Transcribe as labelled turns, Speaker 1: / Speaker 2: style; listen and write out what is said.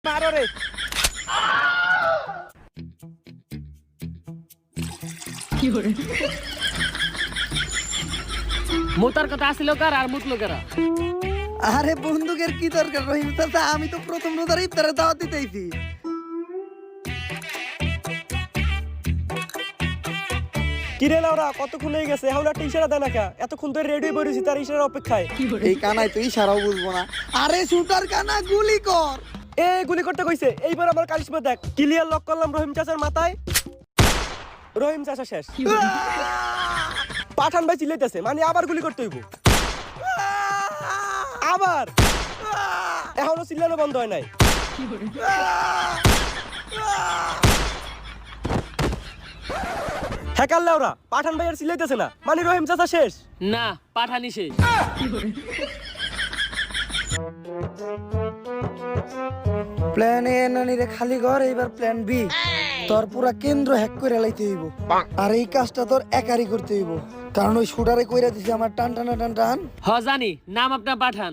Speaker 1: মারো রে।
Speaker 2: মোতার কথা আসিল কার আর মুতলো কারা?
Speaker 3: আরে বন্দুকের কি দরকার রহিম চাচা, আমি তো প্রথম রোজার ইফতারে দাওয়াত দিতেইছি।
Speaker 1: কিরে লাউরা কতক্ষণ হয়ে গেছে, এখন একটা ইশারা দেয় না কা? এতক্ষণ ধরে রেডি বইরেছি তার ইশারার অপেক্ষায়।
Speaker 3: এই কানাই তো ইশারাও বুঝবো না। আরে শুটার কানা গুলি কর।
Speaker 1: এ গুলি করতে কইছে, এইবার আমার কারিশমা দেখ। ক্লিয়ার লক করলাম রহিম চাচার মাথায়। রহিম চাচা শেষ। পাঠান ভাই চিল্লাইতেছে, মানে আবার গুলি করতে হইব। আবার এখনো চিল্লানো বন্ধ হয় নাই। হ্যাকার লাউরা পাঠান ভাই আর চিল্লাইতেছে না, মানে রহিম চাচা শেষ।
Speaker 2: না, পাঠানি শেষ।
Speaker 3: প্ল্যান এ নানিরে খালি ঘর, এইবার প্ল্যান বি। তোর পুরা কেন্দ্র হ্যাক করে লাইতে হইব, আর এই কাজটা তোর একারই করতে হইব, কারণ ওই শুটারে কইরা দিছে আমার টান টান টান টান।
Speaker 2: হ জানি, নাম আপনার পাঠান।